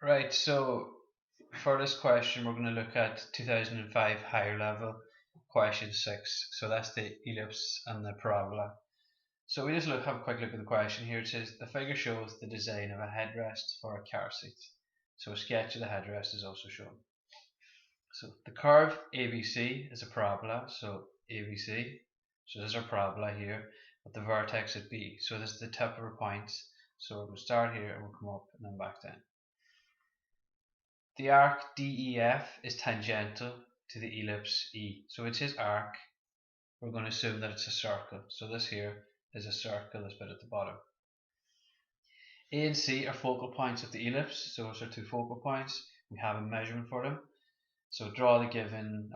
Right, so for this question, we're going to look at 2005 higher level question 6. So that's the ellipse and the parabola. So we just have a quick look at the question here. It says the figure shows the design of a headrest for a car seat. So a sketch of the headrest is also shown. So the curve ABC is a parabola, so ABC. So there's our parabola here with the vertex at B. So this is the tip of our points. So we're going to start here and we'll come up and then back down. The arc DEF is tangential to the ellipse E. So it says arc. We're going to assume that it's a circle. So this here is a circle, this bit at the bottom. A and C are focal points of the ellipse. So those are two focal points. We have a measurement for them. So draw the given,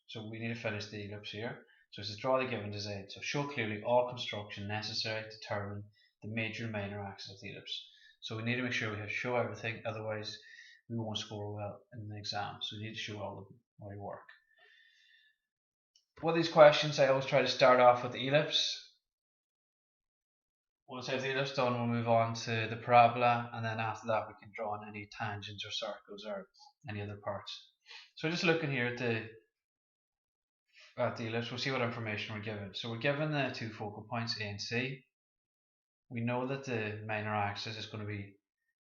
so we need to finish the ellipse here. So it says draw the given design. So show clearly all construction necessary to determine the major and minor axis of the ellipse. So we need to make sure we have show everything, otherwise we won't score well in the exam. So we need to show all the work. With these questions, I always try to start off with the ellipse. Once I have the ellipse done, we'll move on to the parabola, and then after that we can draw on any tangents or circles or any other parts. So just looking here at the ellipse, we'll see what information we're given. So we're given the two focal points A and C. We know that the minor axis is going to be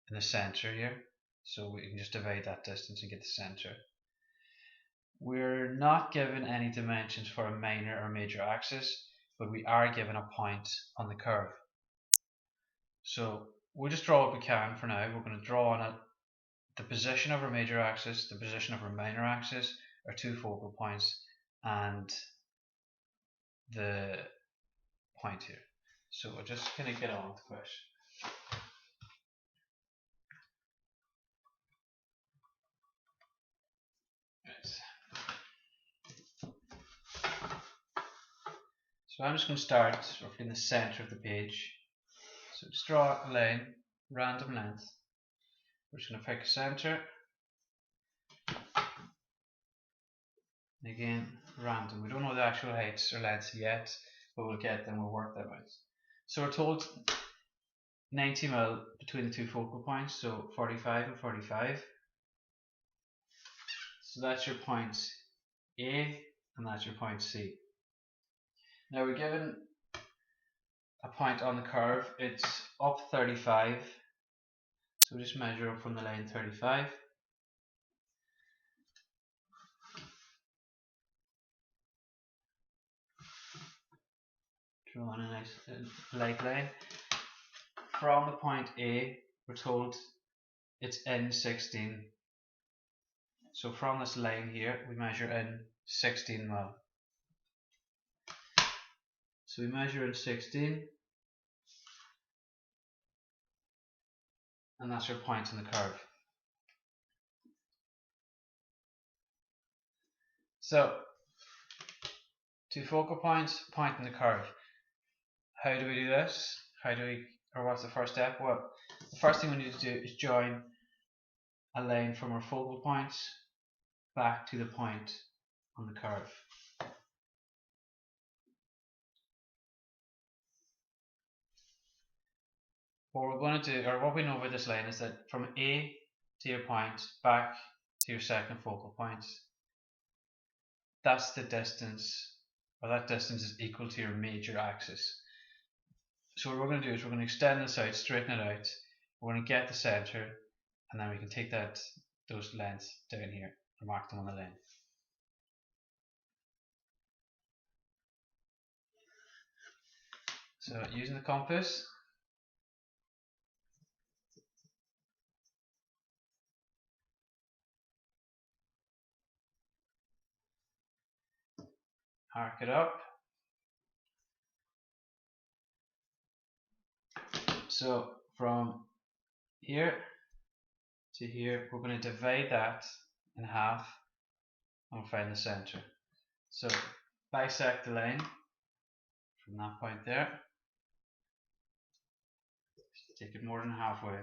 in the center here, so we can just divide that distance and get the center. We're not given any dimensions for a minor or major axis, but we are given a point on the curve. So we'll just draw what we can for now. We're going to draw on it the position of our major axis, the position of our minor axis, our two focal points, and the point here. So we're just going to get on with the question. So I'm just going to start roughly in the center of the page. So just draw a line, random length. We're just going to pick a center. And again, random. We don't know the actual heights or lengths yet, but we'll get them, we'll work them out. So we're told 90 mm between the two focal points, so 45 and 45. So that's your point A and that's your point C. Now we're given a point on the curve, it's up 35. So we just measure up from the line 35. Draw on a nice light line. From the point A, we're told it's in 16. So from this line here, we measure in 16 mm. So we measure in 16, and that's our point in the curve. So, two focal points, point in the curve. How do we do this? What's the first step? Well, the first thing we need to do is join a line from our focal points back to the point on the curve. What we're going to do, or what we know about this line, is that from A to your point back to your second focal point, that's the distance, or that distance is equal to your major axis. So what we're going to do is we're going to extend this out, straighten it out, we're going to get the center, and then we can take those lengths down here and mark them on the line. So using the compass, arc it up. So from here to here, we're going to divide that in half and find the center. So bisect the line from that point there. Just take it more than halfway.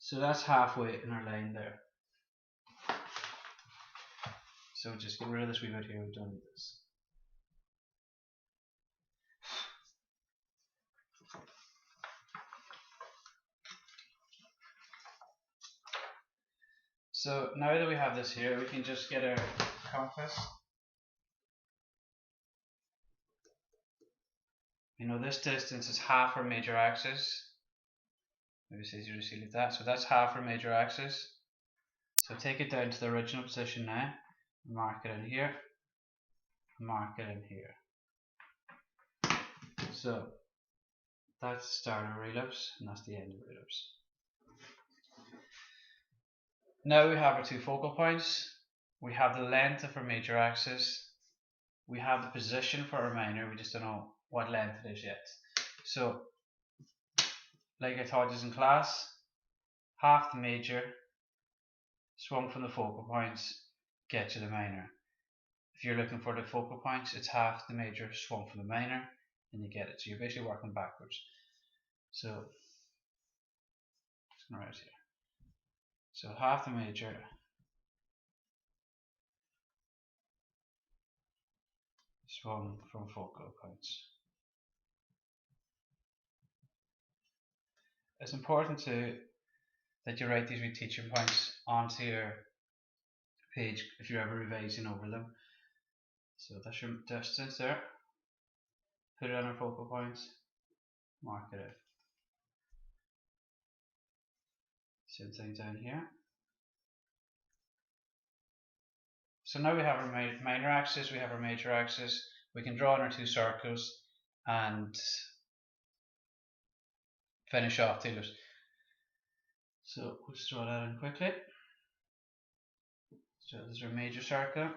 So that's halfway in our line there. So just get rid of this wee bit here, we don't need this. So now that we have this here, we can just get our compass. You know, this distance is half our major axis. Maybe it's easier to see like that. So that's half our major axis. So take it down to the original position now. Mark it in here. Mark it in here. So that's the start of our ellipse, and that's the end of our ellipse. Now we have our two focal points. We have the length of our major axis. We have the position for our minor. We just don't know what length it is yet. So, like I taught you in class, half the major swung from the focal points get you the minor. If you're looking for the focal points, it's half the major swung from the minor and you get it. So you're basically working backwards. So just gonna write here. So half the major swung from focal points. It's important that you write these wee teaching points onto your page if you're ever revising over them. So that's your distance there. Put it on our focal points, mark it out. Same thing down here. So now we have our minor axis, we have our major axis. We can draw in our two circles and finish off the ellipse. So let's draw that in quickly. So this is our major circle.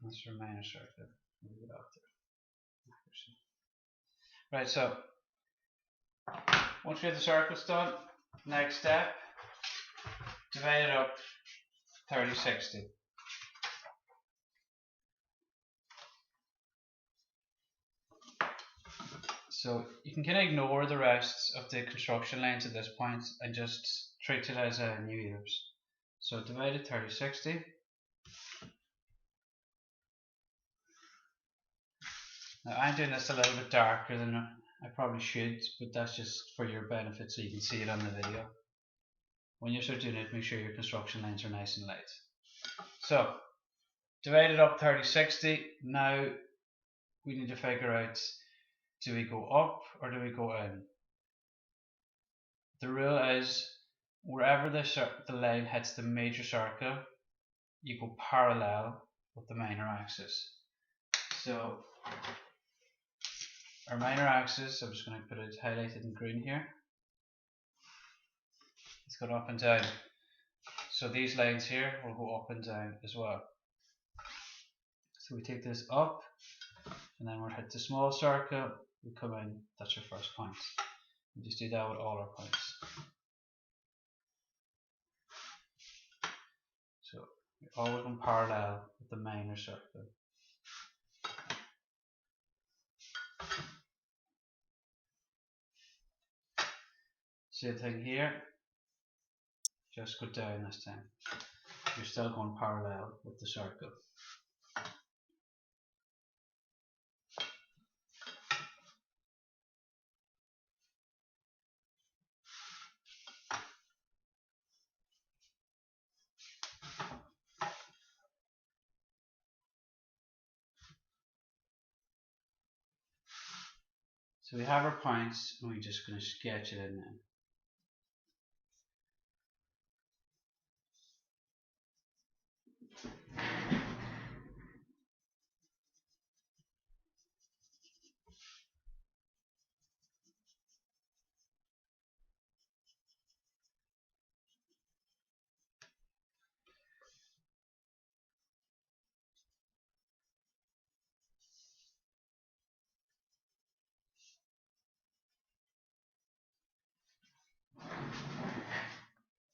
This is our minor circle. Move it off there. Right, so once we have the circles done, next step, divide it up 30-60. So you can kind of ignore the rest of the construction lines at this point and just treat it as a new ellipse. So divide it 30-60. Now I'm doing this a little bit darker than I probably should, but that's just for your benefit so you can see it on the video. When you start doing it, make sure your construction lines are nice and light. So divide it up 30-60. Now we need to figure out, do we go up or do we go in? The rule is wherever the line hits the major circle, you go parallel with the minor axis. So our minor axis, I'm just going to put it highlighted in green here. It's going up and down. So these lines here will go up and down as well. So we take this up, and then we'll hit the small circle, we come in, that's your first point. We just do that with all our points. So we always go parallel with the minor circle. Same thing here, just go down this time. You're still going parallel with the circle. So we have our points, and we're just going to sketch it in then.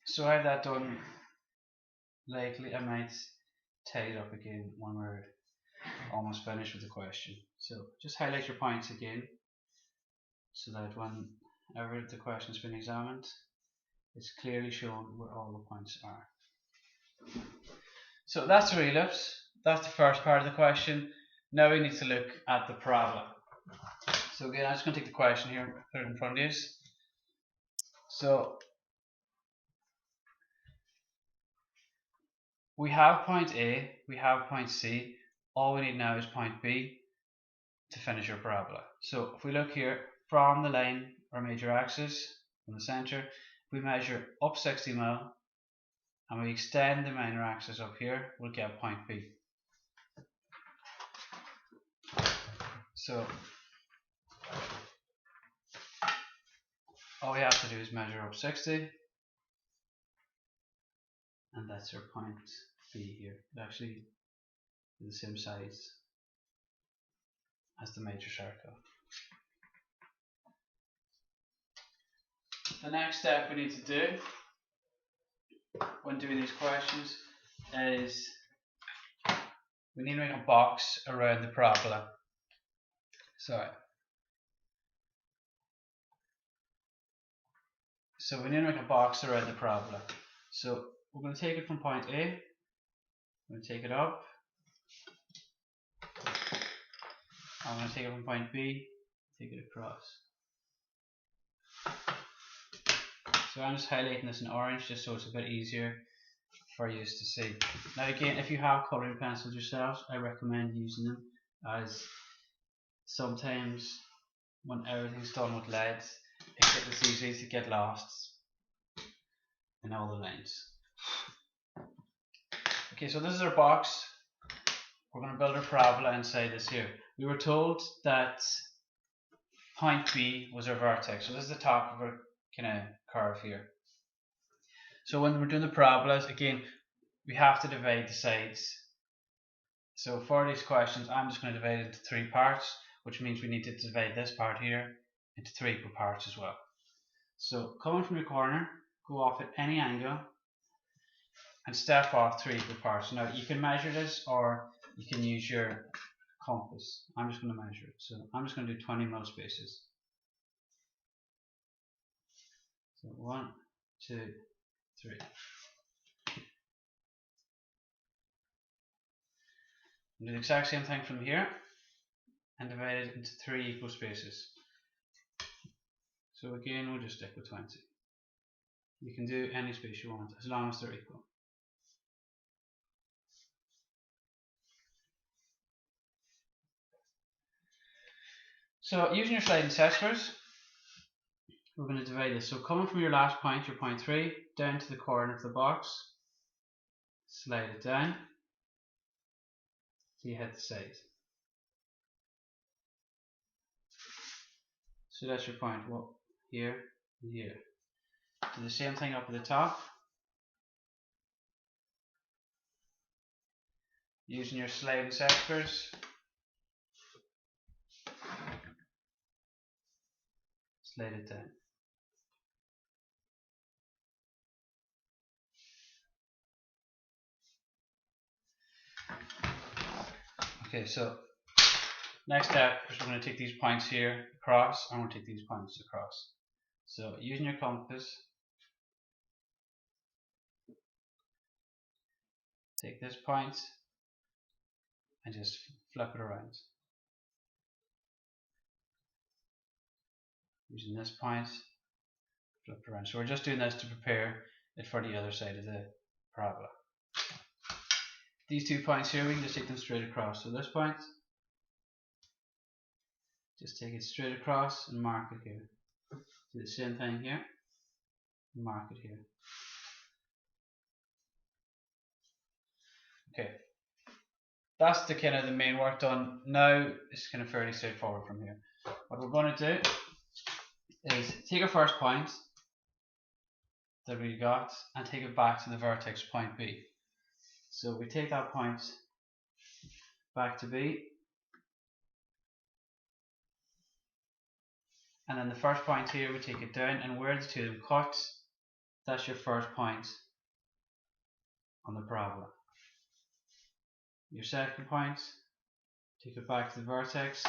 So I have that done. Likely I might tidy it up again when we're almost finished with the question. So just highlight your points again, so that whenever the question's been examined, it's clearly shown where all the points are. So that's our ellipse. That's the first part of the question. Now we need to look at the parabola. So again, I'm just going to take the question here and put it in front of you. So we have point A, we have point C. All we need now is point B to finish our parabola. So if we look here from the line, our major axis, from the center, we measure up 60 mm and we extend the minor axis up here, we'll get point B. So all we have to do is measure up 60, and that's our point B here. It actually is the same size as the major circle. The next step we need to do when doing these questions is we need to make a box around the parabola. So we need to make a box around the parabola. So we're going to take it from point A, we're going to take it up, I'm going to take it from point B, take it across. So I'm just highlighting this in orange just so it's a bit easier for you to see. Now again, if you have colouring pencils yourselves, I recommend using them, as sometimes when everything's done with lead, it's easy to get lost in all the lines. Okay, so this is our box. We're going to build our parabola inside this here. We were told that point B was our vertex, so this is the top of our kind of curve here. So when we're doing the parabolas, again, we have to divide the sides. So for these questions, I'm just going to divide it into 3 parts, which means we need to divide this part here into 3 equal parts as well. So coming from your corner, go off at any angle and step off 3 equal parts. Now you can measure this or you can use your compass. I'm just going to measure it. So I'm just going to do 20 mm spaces. So 1, 2, 3. Do the exact same thing from here and divide it into 3 equal spaces. So again, we'll just stick with 20. You can do any space you want as long as they're equal. So using your sliding set squares, we're going to divide this. So coming from your last point, your point 3, down to the corner of the box, slide it down till you hit the side. So that's your point, here and here. Do the same thing up at the top. Using your sliding set squares, slide it down. Okay, so next step is we're going to take these points here across, and we'll take these points across. So using your compass, take this point and just flip it around. Using this point, flip it around. So we're just doing this to prepare it for the other side of the parabola. These 2 points here, we can just take them straight across. So this point, just take it straight across and mark it here. Do the same thing here, and mark it here. Okay, that's the kind of the main work done. Now it's kind of fairly straightforward from here. What we're going to do is take our first point that we got and take it back to the vertex point B. So we take that point back to B, and then the first point here we take it down, and where the 2 of them cut, that's your first point on the parabola. Your second point take it back to the vertex,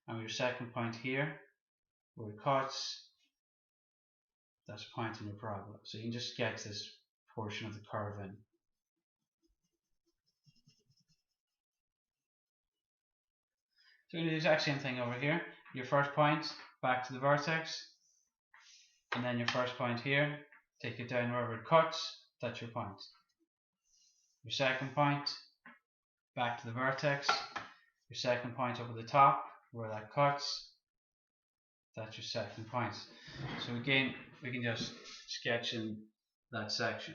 and with your second point here, where it cuts, that's a point in your parabola. So you can just sketch this portion of the curve in. So you're going to do the exact same thing over here. Your first point, back to the vertex, and then your first point here, take it down wherever it cuts, that's your point. Your second point, back to the vertex, your second point over the top, where that cuts, that's your second point. So again, we can just sketch in that section.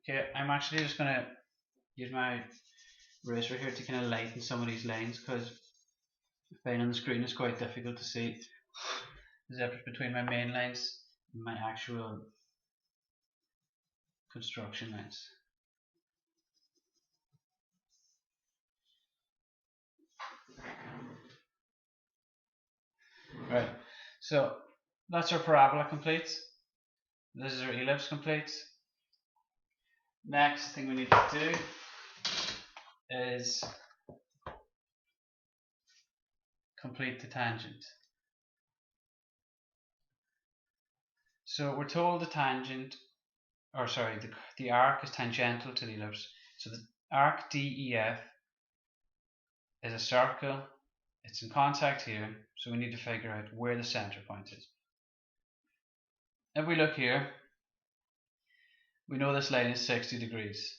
Okay, I'm actually just going to use my eraser here to kind of lighten some of these lines, because being on the screen is quite difficult to see the difference between my main lines and my actual construction lines. Right, so that's our parabola complete. This is our ellipse complete. Next thing we need to do is complete the tangent. So we're told the tangent, or sorry, the arc is tangential to the ellipse. So the arc DEF is a circle. It's in contact here, so we need to figure out where the center point is. If we look here, we know this line is 60 degrees.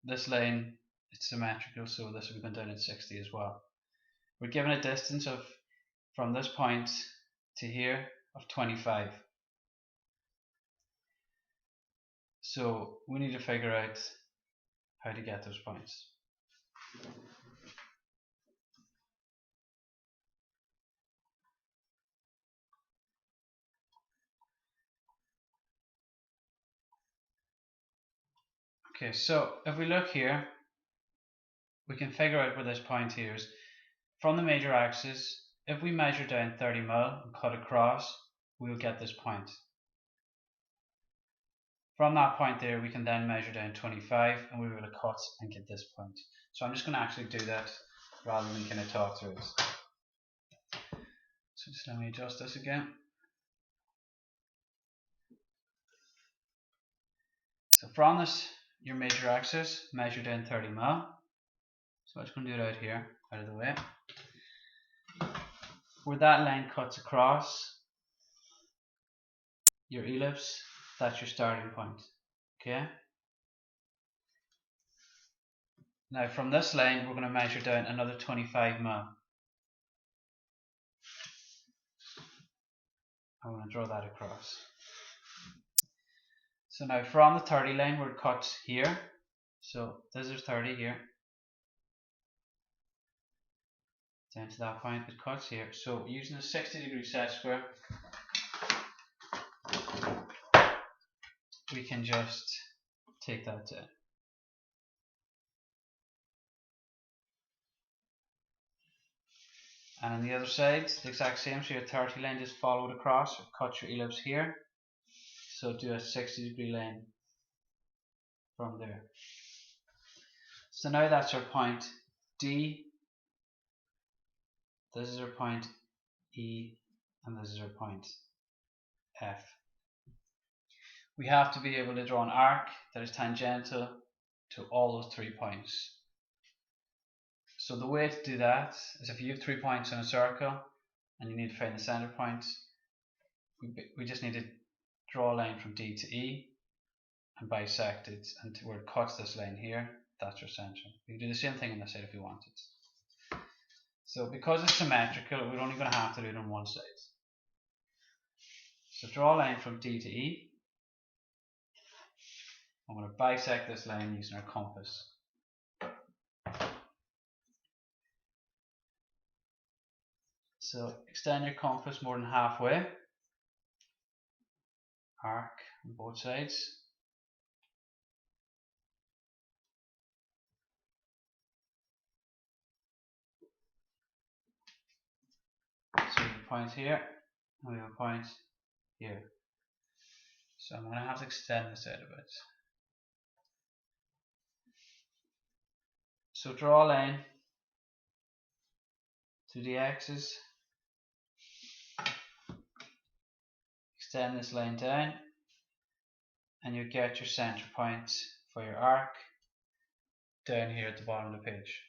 This line, it's symmetrical, so this will be going down at 60 as well. We're given a distance of, from this point to here, of 25. So we need to figure out how to get those points. Okay, so if we look here, we can figure out where this point here is. From the major axis, if we measure down 30 mm and cut across, we'll get this point. From that point there, we can then measure down 25 and we will cut and get this point. So I'm just going to actually do that rather than kind of talk through it. So just let me adjust this again. So from this, your major axis, measure down 30 mm. So I'm just going to do it out here, out of the way. Where that line cuts across your ellipse, that's your starting point. Okay? Now from this line, we're going to measure down another 25 mm. I'm going to draw that across. So now from the 30 line where it cuts here, so this is 30 here, down to that point, it cuts here. So using a 60-degree set square, we can just take that down. And on the other side, the exact same, so your 30 line just followed across, cut your ellipse here. So do a 60-degree line from there. So now that's our point D, this is our point E, and this is our point F. We have to be able to draw an arc that is tangential to all those 3 points. So the way to do that is if you have 3 points in a circle and you need to find the center point, we just need to draw a line from D to E and bisect it, and where it cuts this line here, that's your center. We can do the same thing on this side if we wanted. So because it's symmetrical, we're only going to have to do it on one side. So draw a line from D to E. I'm going to bisect this line using our compass. So extend your compass more than halfway. Arc on both sides. point here, and we have a point here. So I'm going to have to extend this out a bit. So draw a line to the axis, extend this line down, and you get your center point for your arc down here at the bottom of the page.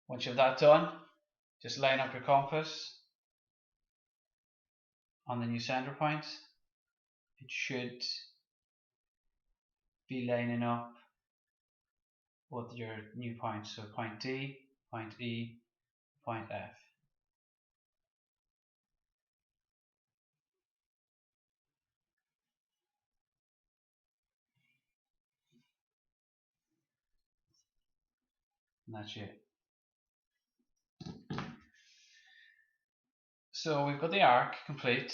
Once you have that done, just line up your compass on the new center point. It should be lining up with your new points, so point D, point E, point F. And that's it. So we've got the arc complete.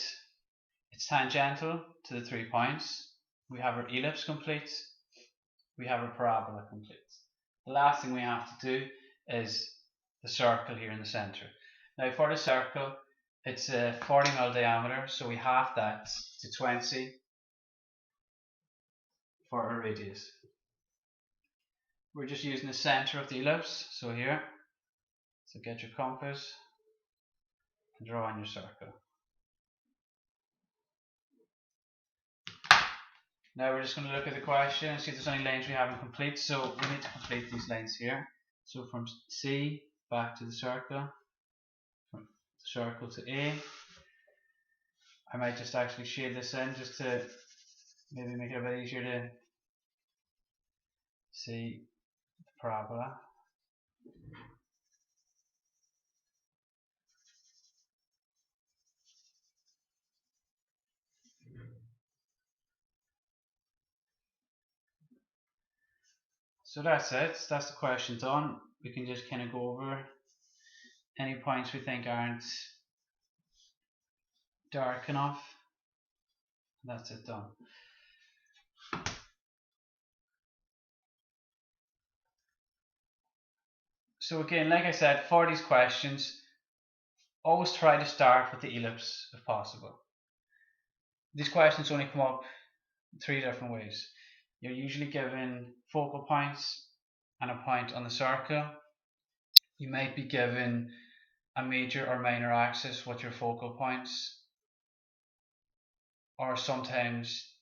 It's tangential to the 3 points. We have our ellipse complete. We have our parabola complete. The last thing we have to do is the circle here in the center. Now for the circle, it's a 40 mm diameter, so we half that to 20 for our radius. We're just using the center of the ellipse, so here. So get your compass and draw on your circle. Now we're just going to look at the question and see if there's any lines we haven't complete. So we need to complete these lines here. So from C back to the circle, from the circle to A. I might just actually shade this in just to maybe make it a bit easier to see the parabola. So that's it, that's the question done. We can just kind of go over any points we think aren't dark enough. That's it done. So again, like I said, for these questions, always try to start with the ellipse if possible. These questions only come up in 3 different ways. You're usually given focal points and a point on the circle. You might be given a major or minor axis with your focal points, or sometimes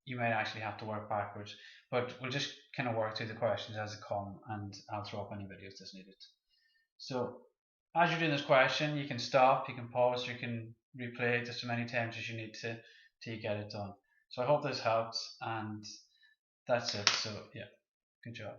you might actually have to work backwards, but we'll just kind of work through the questions as they come, and I'll throw up any videos as needed. So as you're doing this question, you can stop, you can pause, you can replay it just as many times as you need to till you get it done. So I hope this helps, and that's it. So yeah, good job.